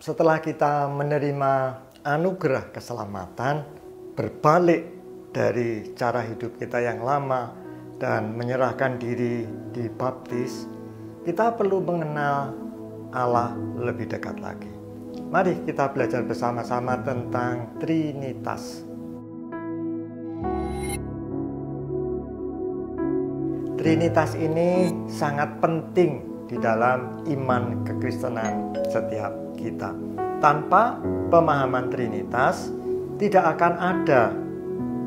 setelah kita menerima anugerah keselamatan, berbalik dari cara hidup kita yang lama dan menyerahkan diri dibaptis, kita perlu mengenal Allah lebih dekat lagi. Mari kita belajar bersama-sama tentang Trinitas. Trinitas ini sangat penting di dalam iman kekristenan setiap kita. Tanpa pemahaman Trinitas, tidak akan ada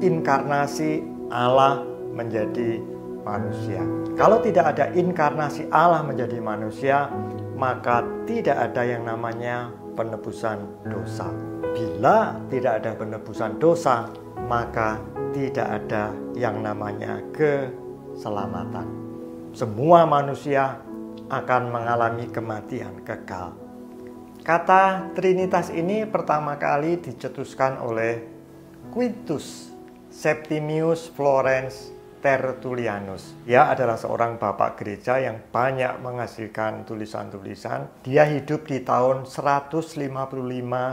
inkarnasi Allah menjadi manusia. Kalau tidak ada inkarnasi Allah menjadi manusia, maka tidak ada yang namanya penebusan dosa. Bila tidak ada penebusan dosa, maka tidak ada yang namanya keselamatan. Semua manusia akan mengalami kematian kekal. Kata Trinitas ini pertama kali dicetuskan oleh Quintus Septimius Florens Tertullianus. Dia adalah seorang bapak gereja yang banyak menghasilkan tulisan-tulisan. Dia hidup di tahun 155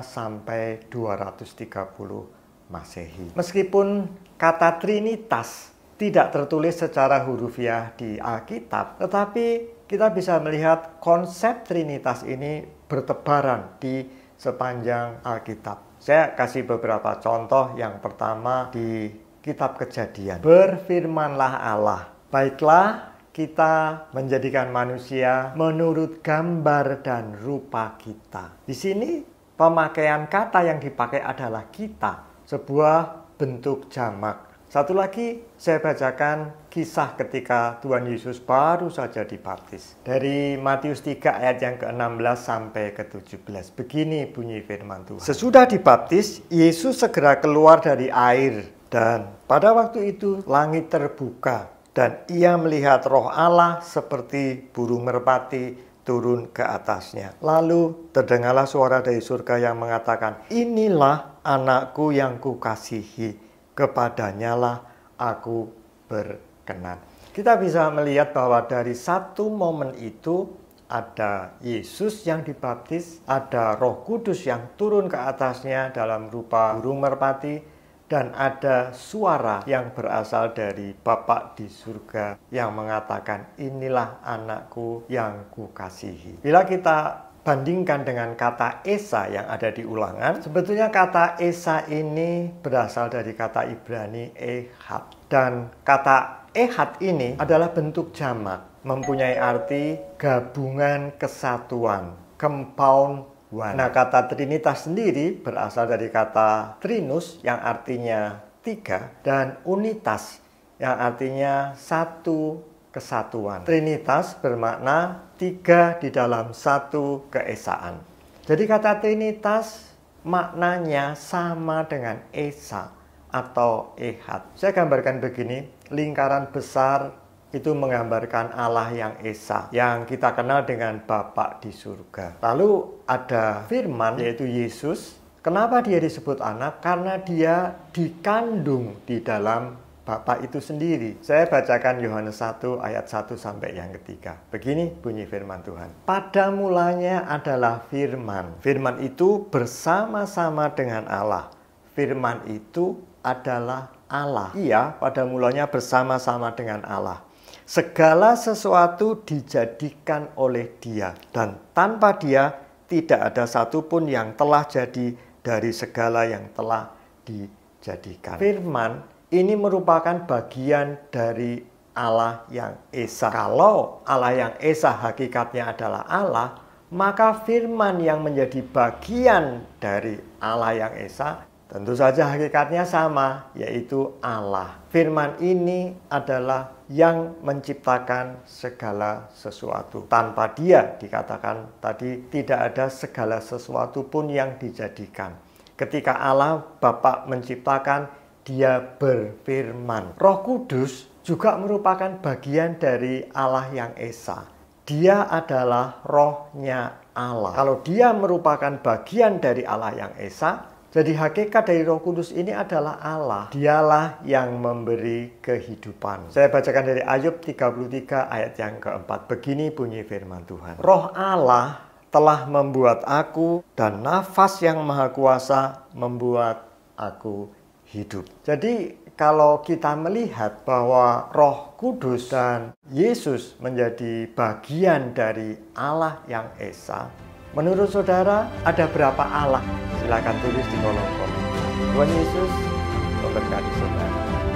sampai 230 Masehi. Meskipun kata Trinitas tidak tertulis secara hurufiah di Alkitab, tetapi kita bisa melihat konsep Trinitas ini bertebaran di sepanjang Alkitab. Saya kasih beberapa contoh. Yang pertama di Kitab Kejadian. Berfirmanlah Allah, baiklah kita menjadikan manusia menurut gambar dan rupa kita. Di sini pemakaian kata yang dipakai adalah kita, sebuah bentuk jamak. Satu lagi saya bacakan kisah ketika Tuhan Yesus baru saja dibaptis. Dari Matius 3 ayat yang ke-16 sampai ke-17. Begini bunyi firman Tuhan. Sesudah dibaptis, Yesus segera keluar dari air. Dan pada waktu itu langit terbuka dan ia melihat Roh Allah seperti burung merpati turun ke atasnya. Lalu terdengarlah suara dari surga yang mengatakan, "Inilah anakku yang kukasihi, kepadanyalah aku berkenan." Kita bisa melihat bahwa dari satu momen itu ada Yesus yang dibaptis, ada Roh Kudus yang turun ke atasnya dalam rupa burung merpati, dan ada suara yang berasal dari Bapa di surga yang mengatakan, "Inilah anakku yang kukasihi." Bila kita bandingkan dengan kata Esa yang ada di Ulangan, sebetulnya kata Esa ini berasal dari kata Ibrani Ehad. Dan kata Ehad ini adalah bentuk jamak, mempunyai arti gabungan kesatuan, compound one. Nah, kata Trinitas sendiri berasal dari kata Trinus yang artinya tiga dan unitas yang artinya satu kesatuan. Trinitas bermakna tiga di dalam satu keesaan. Jadi kata Trinitas maknanya sama dengan Esa atau Ehad. Saya gambarkan begini, lingkaran besar itu menggambarkan Allah yang Esa, yang kita kenal dengan Bapa di surga. Lalu ada firman, yaitu Yesus. Kenapa dia disebut anak? Karena dia dikandung di dalam Bapa itu sendiri. Saya bacakan Yohanes 1 ayat 1 sampai yang ketiga. Begini bunyi firman Tuhan. Pada mulanya adalah firman. Firman itu bersama-sama dengan Allah. Firman itu adalah Allah. Ia pada mulanya bersama-sama dengan Allah. Segala sesuatu dijadikan oleh Dia, dan tanpa Dia tidak ada satupun yang telah jadi dari segala yang telah dijadikan. Firman ini merupakan bagian dari Allah yang Esa. Kalau Allah yang Esa hakikatnya adalah Allah, maka firman yang menjadi bagian dari Allah yang Esa tentu saja hakikatnya sama, yaitu Allah. Firman ini adalah yang menciptakan segala sesuatu. Tanpa Dia, dikatakan tadi, tidak ada segala sesuatu pun yang dijadikan. Ketika Allah Bapa menciptakan, Dia berfirman. Roh Kudus juga merupakan bagian dari Allah yang Esa. Dia adalah rohnya Allah. Kalau Dia merupakan bagian dari Allah yang Esa, jadi hakikat dari Roh Kudus ini adalah Allah. Dialah yang memberi kehidupan. Saya bacakan dari Ayub 33 ayat yang keempat. Begini bunyi firman Tuhan. Roh Allah telah membuat aku, dan nafas yang maha kuasa membuat aku hidup. Jadi kalau kita melihat bahwa Roh Kudus dan Yesus menjadi bagian dari Allah yang Esa, menurut saudara ada berapa Allah? Silakan tulis di kolom komentar. Tuhan Yesus memberkati saudara.